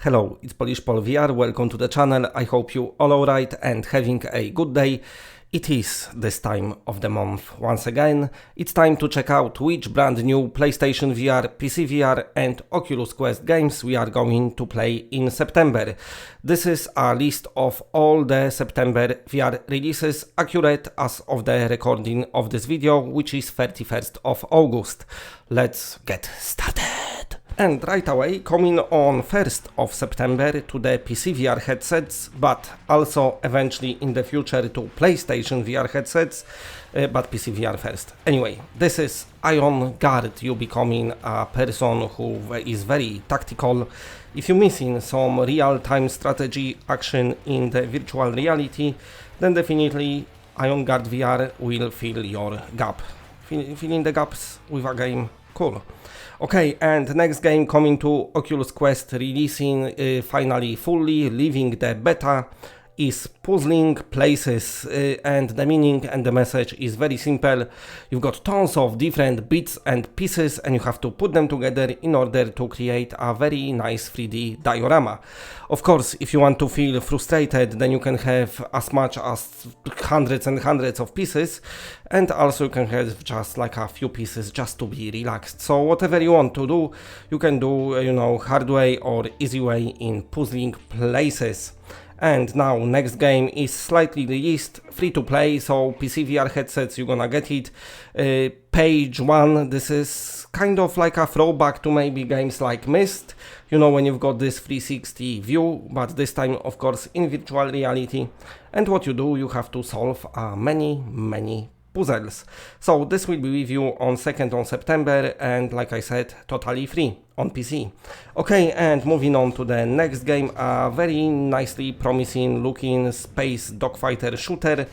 Hello, it's Polish Pol VR, welcome to the channel. I hope you all alright and having a good day. It is this time of the month once again. It's time to check out which brand new PlayStation VR, PCVR and Oculus Quest games we are going to play in September. This is a list of all the September VR releases, accurate as of the recording of this video, which is 31st of August. Let's get started! And right away, coming on 1st of September to the PC VR headsets, but also eventually in the future to PlayStation VR headsets, but PC VR first. Anyway, this is Ion Guard. You becoming a person who is very tactical. If you're missing some real-time strategy action in the virtual reality, then definitely Ion Guard VR will fill your gap. Filling the gaps with a game, cool. Okay, and next game coming to Oculus Quest, releasing finally fully, leaving the beta, is Puzzling Places, and the meaning and the message is very simple. You've got tons of different bits and pieces and you have to put them together in order to create a very nice 3D diorama. Of course, if you want to feel frustrated, then you can have as much as hundreds and hundreds of pieces, and also you can have just like a few pieces just to be relaxed. So whatever you want to do, you can do, hard way or easy way in Puzzling Places. And now next game is slightly released, free to play, so PC VR headsets you're gonna get it. Page 1, this is kind of like a throwback to maybe games like Myst, when you've got this 360 view, but this time of course in virtual reality. And what you do, you have to solve many puzzles. So this will be with you on 2nd of September and like I said, totally free on PC. Okay, and moving on to the next game, a very nicely promising looking space dogfighter shooter,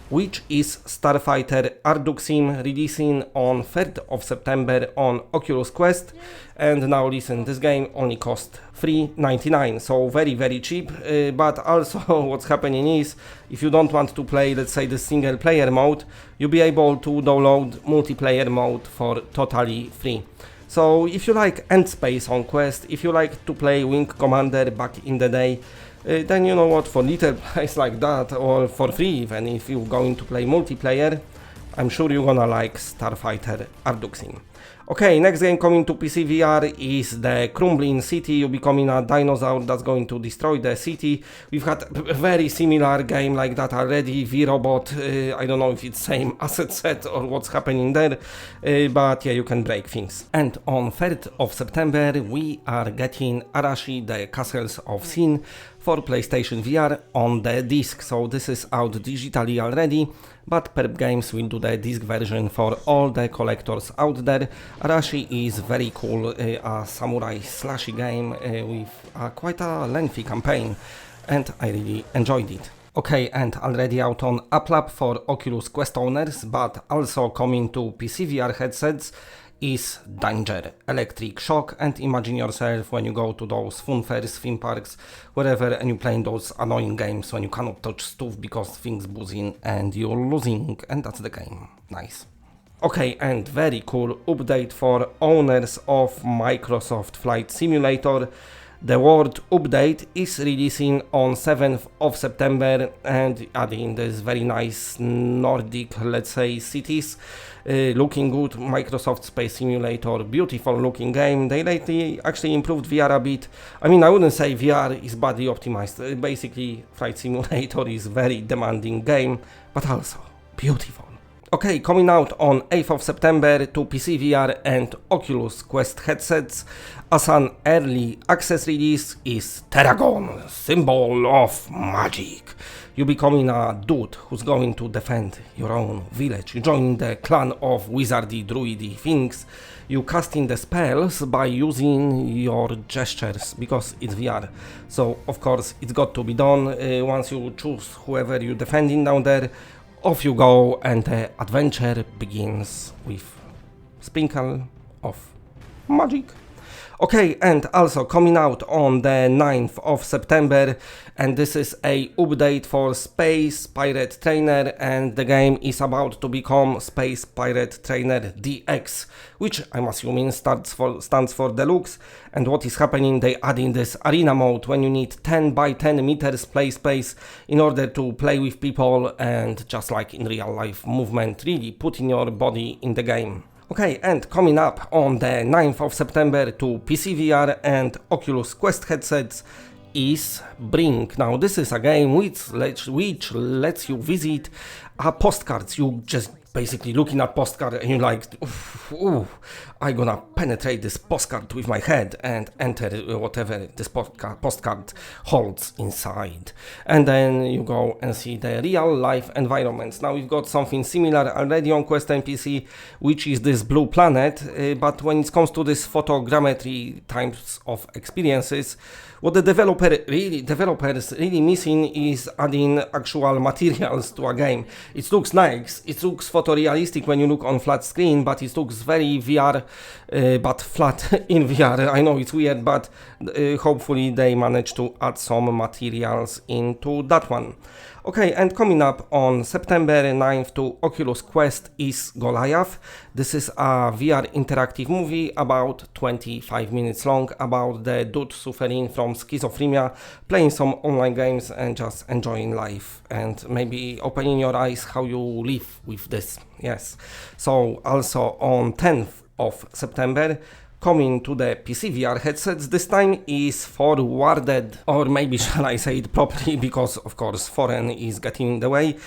which is Starfighter Arduxim, releasing on 3rd of September on Oculus Quest. And now listen, this game only cost $3.99, so very cheap, but also what's happening is, if you don't want to play, let's say, the single player mode, you'll be able to download multiplayer mode for totally free. So if you like End Space on Quest, if you like to play Wing Commander back in the day, then you know what, for little price like that, or for free even, if you're going to play multiplayer, I'm sure you're gonna like Starfighter Arduxim. Okay, next game coming to PC VR is the Crumbling City. You're becoming a dinosaur that's going to destroy the city. We've had a very similar game like that already, V-Robot. I don't know if it's same asset set or what's happening there, but yeah, you can break things. And on 3rd of September, we are getting Arashi, the Castles of Sin, for PlayStation VR on the disc. So this is out digitally already, but Perp Games will do the disc version for all the collectors out there. Arashi is very cool, a samurai slashy game with quite a lengthy campaign, and I really enjoyed it. Okay, and already out on AppLab for Oculus Quest owners, but also coming to PC VR headsets, is Danger, Electric Shock. And imagine yourself when you go to those fun fairs, theme parks, wherever, and you playing those annoying games when you cannot touch stuff because things buzzing and you're losing, and that's the game. Nice. Okay, and very cool update for owners of Microsoft Flight Simulator. The World Update is releasing on 7th of September and adding this very nice Nordic, let's say, cities. Looking good, Microsoft Space Simulator, beautiful looking game. They lately actually improved VR a bit. I mean, I wouldn't say VR is badly optimized. Basically, Flight Simulator is very demanding game, but also beautiful. Okay, coming out on 8th of September to PC VR and Oculus Quest headsets as an early access release is Terragon, Symbol of Magic. You becoming a dude who's going to defend your own village. You join the clan of wizardy druidy things. You casting the spells by using your gestures because it's VR. So of course it's got to be done. Once you choose whoever you're defending down there, off you go, and the adventure begins with sprinkle of magic. Okay, and also coming out on the 9th of September, and this is a update for Space Pirate Trainer, and the game is about to become Space Pirate Trainer DX, which I'm assuming stands for Deluxe. And what is happening, they add in this arena mode when you need 10 by 10 meters play space in order to play with people and just like in real life movement, really putting your body in the game. Okay, and coming up on the 9th of September to PCVR and Oculus Quest headsets is Brink. Now this is a game which lets you visit postcards. You just basically looking at postcard and you're like, ooh, I'm gonna penetrate this postcard with my head and enter whatever this postcard holds inside. And then you go and see the real life environments. Now we've got something similar already on Quest and PC, which is this blue planet, but when it comes to this photogrammetry types of experiences, what the developers really missing is adding actual materials to a game. It looks nice, it looks photorealistic when you look on flat screen, but it looks very VR, but flat in VR. I know it's weird, but hopefully they manage to add some materials into that one. Okay, and coming up on September 9th to Oculus Quest is Goliath. This is a VR interactive movie about 25 minutes long about the dude suffering from schizophrenia, playing some online games and just enjoying life and maybe opening your eyes how you live with this. Yes. So also on 10th of September, coming to the PCVR headsets this time is Forwarded, or maybe shall I say it properly because of course foreign is getting in the way.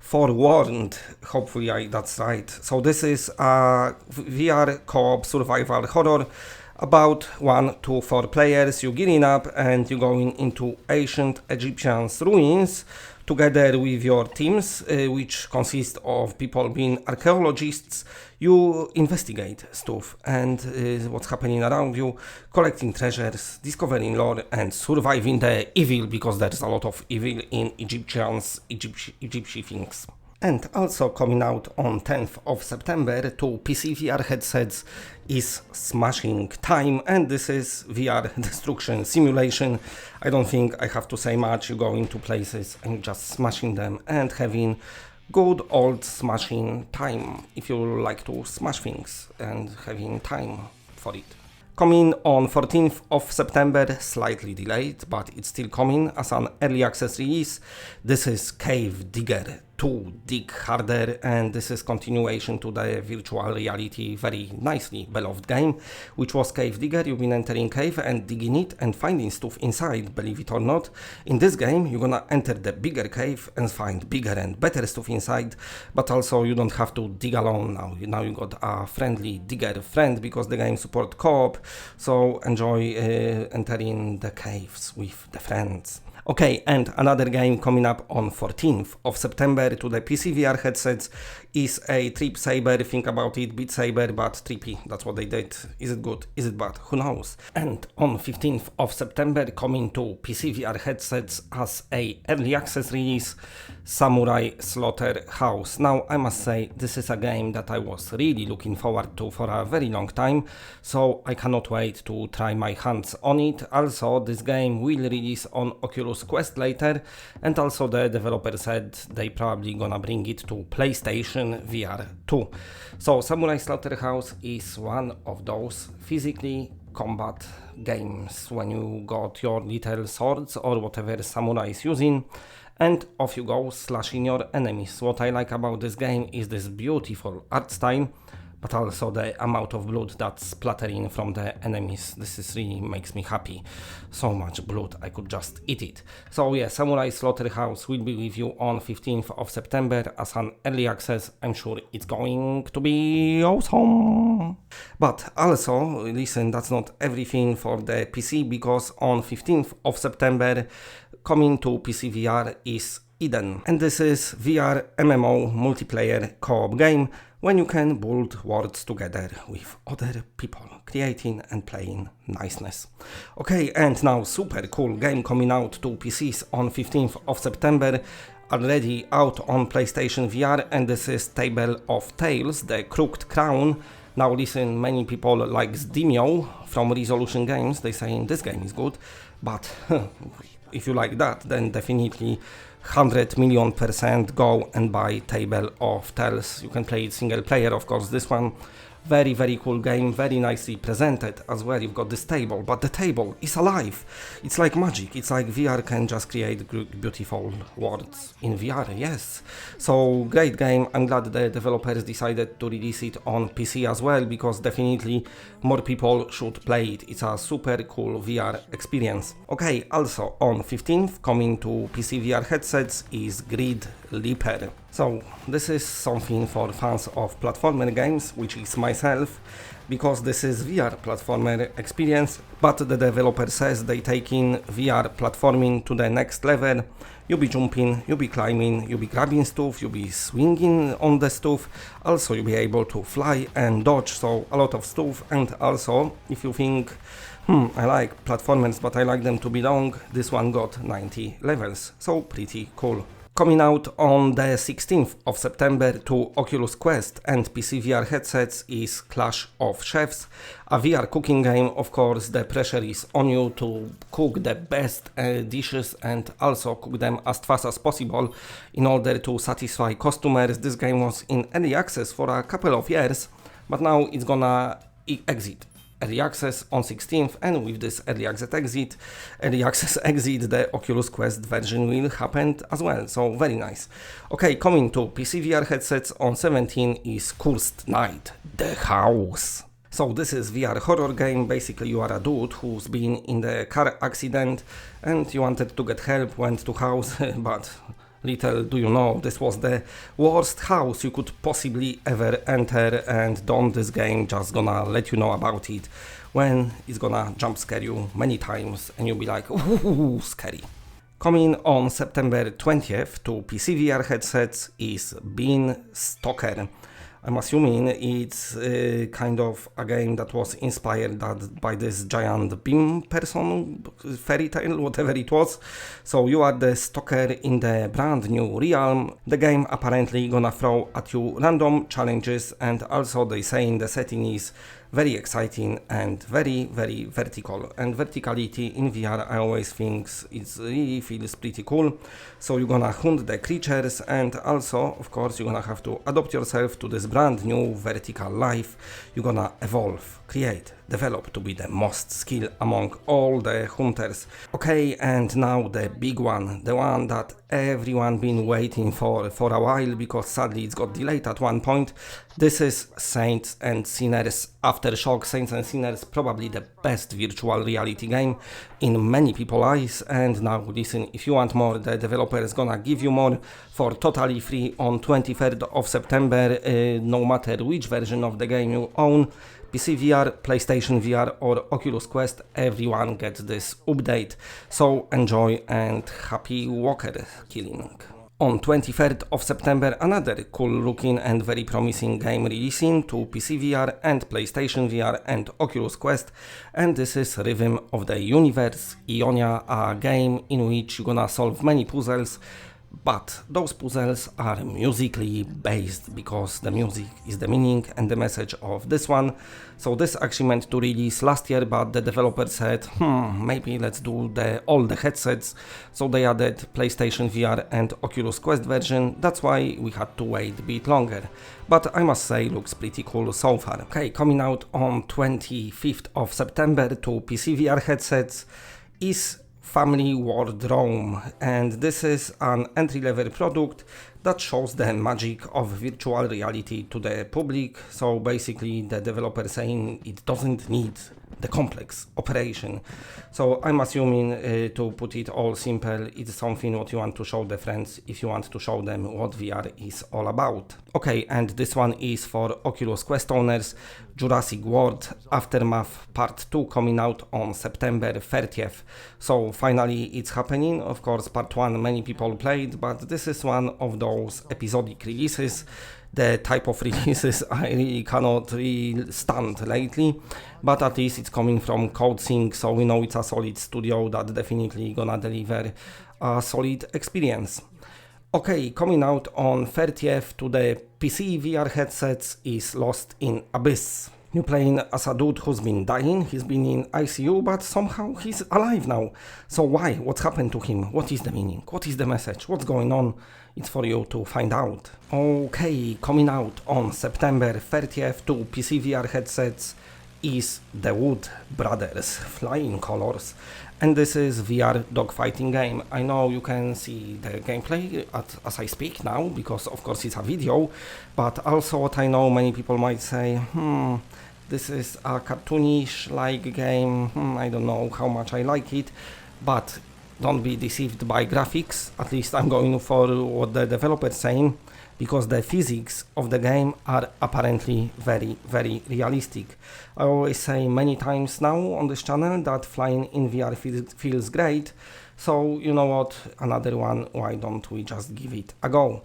Forwarned, hopefully that's right. So this is a VR co-op survival horror about 1 to 4 players. You gearing up and you going into ancient Egyptian ruins together with your teams, which consist of people being archaeologists. You investigate stuff and what's happening around you, collecting treasures, discovering lore and surviving the evil, because there's a lot of evil in Egyptian things. And also coming out on 10th of September to PC VR headsets is Smashing Time, and this is VR destruction simulation. I don't think I have to say much. You go into places and just smashing them and having good old smashing time if you like to smash things and having time for it. Coming on 14th of September, slightly delayed, but it's still coming as an early access release. This is Cave Digger 2 Dig Harder, and this is continuation to the virtual reality, very nicely beloved game, which was Cave Digger. You've been entering cave and digging it and finding stuff inside, believe it or not. In this game, you're gonna enter the bigger cave and find bigger and better stuff inside, but also you don't have to dig alone now. Now you got a friendly digger friend because the game support co-op, so enjoy entering the caves with the friends. Okay, and another game coming up on 14th of September to the PCVR headsets is a Trip Saber. Think about it, Beat Saber, but trippy. That's what they did. Is it good? Is it bad? Who knows? And on 15th of September, coming to PCVR headsets as a early access release, Samurai Slaughterhouse. Now, I must say, this is a game that I was really looking forward to for a very long time, so I cannot wait to try my hands on it. Also, this game will release on Oculus Quest later, and also the developer said they probably gonna bring it to PlayStation VR 2. So Samurai Slaughterhouse is one of those physically combat games when you got your little swords or whatever samurai is using, and off you go slashing your enemies. What I like about this game is this beautiful art style, but also the amount of blood that's splattering from the enemies. This is really makes me happy. So much blood, I could just eat it. So yeah, Samurai Slaughterhouse will be with you on 15th of September as an early access. I'm sure it's going to be awesome. But also, listen, that's not everything for the PC, because on 15th of September, coming to PC VR is Eden. And this is VR MMO multiplayer co-op game when you can build worlds together with other people, creating and playing niceness. Okay, and now super cool game coming out to PCs on 15th of September, already out on PlayStation VR, and this is Table of Tales, the Crooked Crown. Now listen, many people like Demio from Resolution Games, they saying this game is good, but if you like that, then definitely 100 million % go and buy Table of Tales. You can play it single player, of course. This one, very cool game, very nicely presented as well. You've got this table, but the table is alive. It's like magic. It's like VR can just create beautiful worlds in VR, yes. So great game. I'm glad the developers decided to release it on PC as well, because definitely more people should play it. It's a super cool VR experience. Okay, also on 15th coming to PC VR headsets is Grid Leaper. So this is something for fans of platformer games, which is myself, because this is VR platformer experience, but the developer says they taking VR platforming to the next level. You'll be jumping, you'll be climbing, you'll be grabbing stuff, you'll be swinging on the stuff, also you'll be able to fly and dodge, so a lot of stuff. And also, if you think, I like platformers but I like them to be long, this one got 90 levels, so pretty cool. Coming out on the 16th of September to Oculus Quest and PC VR headsets is Clash of Chefs, a VR cooking game. Of course, the pressure is on you to cook the best dishes and also cook them as fast as possible in order to satisfy customers. This game was in early access for a couple of years, but now it's gonna exit early access on 16th, and with this early access exit, the Oculus Quest version will happen as well, so very nice. Okay, coming to PC VR headsets on 17 is Cursed Night, The House. So this is VR horror game. Basically you are a dude who's been in the car accident and you wanted to get help, went to house, but little do you know, this was the worst house you could possibly ever enter, and this game just gonna let you know about it when it's gonna jump scare you many times and you'll be like, ooh, scary. Coming on September 20th to PC VR headsets is Stalker. I'm assuming it's kind of a game that was inspired by this giant beam person, fairy tale, whatever it was. So you are the stalker in the brand new realm. The game apparently gonna throw at you random challenges, and also they saying the setting is very exciting and very vertical, and verticality in VR I always think it really feels pretty cool. So you're gonna hunt the creatures, and also of course you're gonna have to adapt yourself to this brand new vertical life. You're gonna evolve, create, develop to be the most skilled among all the hunters. Okay, and now the big one, the one that everyone been waiting for a while, because sadly it's got delayed at one point. This is Saints and Sinners Aftershocks. Saints and Sinners, probably the best virtual reality game in many people's eyes. And now listen, if you want more, the developer is gonna give you more for totally free on 23rd of September, no matter which version of the game you own. PC VR, PlayStation VR or Oculus Quest, everyone gets this update. So enjoy and happy walker killing. On 23rd of September, another cool looking and very promising game releasing to PC VR and PlayStation VR and Oculus Quest, and this is Rhythm of the Universe, Ionia, a game in which you're gonna solve many puzzles, but those puzzles are musically based, because the music is the meaning and the message of this one. So this actually meant to release last year, but the developer said, maybe let's do all the headsets. So they added PlayStation VR and Oculus Quest version. That's why we had to wait a bit longer. But I must say, looks pretty cool so far. Okay, coming out on 25th of September to PC VR headsets is Family Wardrobe, and this is an entry-level product that shows the magic of virtual reality to the public. So basically the developer saying it doesn't need the complex operation. So I'm assuming, to put it all simple, it's something what you want to show the friends if you want to show them what VR is all about. Okay, and this one is for Oculus Quest owners. Jurassic World Aftermath Part 2 coming out on September 30th. So finally it's happening. Of course, Part 1 many people played, but this is one of those episodic releases. The type of releases I really cannot stand lately, but at least it's coming from CodeSync, so we know it's a solid studio that definitely gonna deliver a solid experience. Okay, coming out on 30th to the PC VR headsets is lost in abyss. You're playing as a dude who's been dying, he's been in ICU, but somehow he's alive now. So why? What's happened to him? What is the meaning? What is the message? What's going on? It's for you to find out. Okay, coming out on September 30th to PC VR headsets is the Wood Brothers Flying Colors, and this is VR dogfighting game. I know you can see the gameplay as I speak now, because of course it's a video, but also what I know many people might say, this is a cartoonish like game, I don't know how much I like it, but don't be deceived by graphics. At least I'm going for what the developer's saying, because the physics of the game are apparently very, very realistic. I always say many times now on this channel that flying in VR feels great, so you know what, another one, why don't we just give it a go?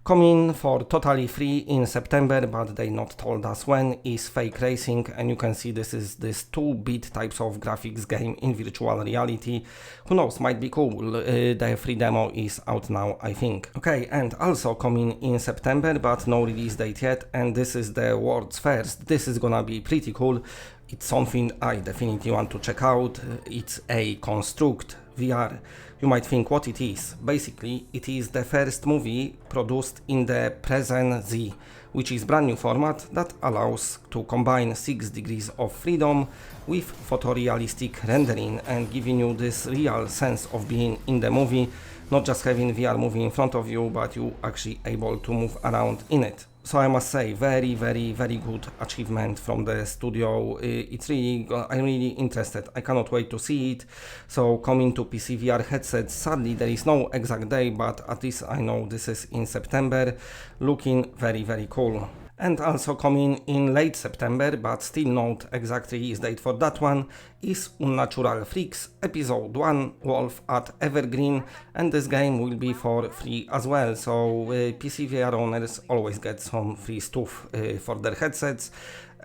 Coming for totally free in September, but they not told us when, is Fake Racing, and you can see this is this 2-bit types of graphics game in virtual reality. Who knows, might be cool. The free demo is out now, I think. Okay, and also coming in September, but no release date yet, and this is the world's first. This is gonna be pretty cool. It's something I definitely want to check out. It's a Construct VR. You might think what it is. Basically, it is the first movie produced in the Present Z, which is brand new format that allows to combine 6 degrees of freedom with photorealistic rendering and giving you this real sense of being in the movie, not just having VR movie in front of you, but you actually able to move around in it. So I must say, very, very, very good achievement from the studio. It's really, I'm really interested. I cannot wait to see it. So coming to PC VR headsets, sadly there is no exact day, but at least I know this is in September. Looking very, very cool. And also coming in late September, but still not exact release date for that one, is Unnatural Freaks Episode 1 Wolf at Evergreen, and this game will be for free as well, so PC VR owners always get some free stuff for their headsets.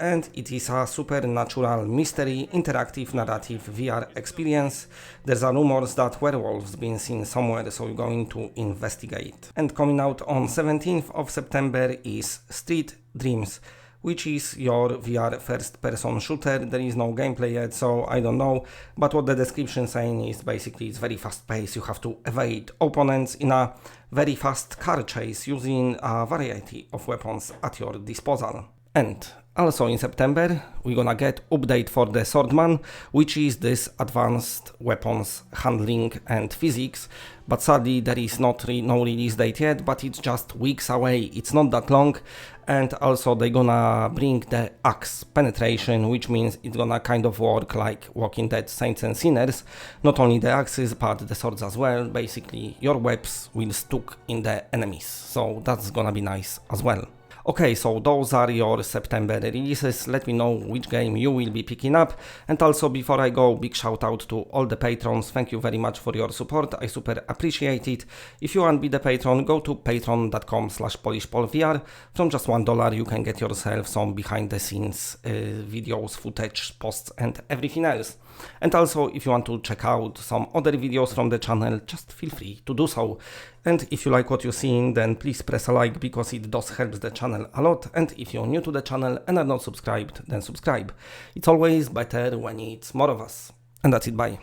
And it is a supernatural mystery interactive narrative VR experience. There's a rumors that werewolves been seen somewhere, so we're going to investigate. And coming out on 17th of September is Street Dreams, which is your VR first-person shooter. There is no gameplay yet, so I don't know, but what the description saying is basically it's very fast-paced. You have to evade opponents in a very fast car chase using a variety of weapons at your disposal. And also in September, we're gonna get update for the Swordsman, which is this advanced weapons handling and physics, but sadly there is no release date yet, but it's just weeks away, it's not that long. And also they're gonna bring the axe penetration, which means it's gonna kind of work like Walking Dead Saints and Sinners, not only the axes but the swords as well. Basically your webs will stuck in the enemies, so that's gonna be nice as well. Okay, so those are your September releases. Let me know which game you will be picking up. And also, before I go, big shout out to all the patrons. Thank you very much for your support. I super appreciate it. If you want to be the patron, go to patreon.com/polishpolvr. From just $1, you can get yourself some behind the scenes videos, footage, posts and everything else. And also, if you want to check out some other videos from the channel, just feel free to do so. And if you like what you're seeing, then please press a like, because it does help the channel a lot. And if you're new to the channel and are not subscribed, then subscribe. It's always better when it's more of us. And that's it, bye.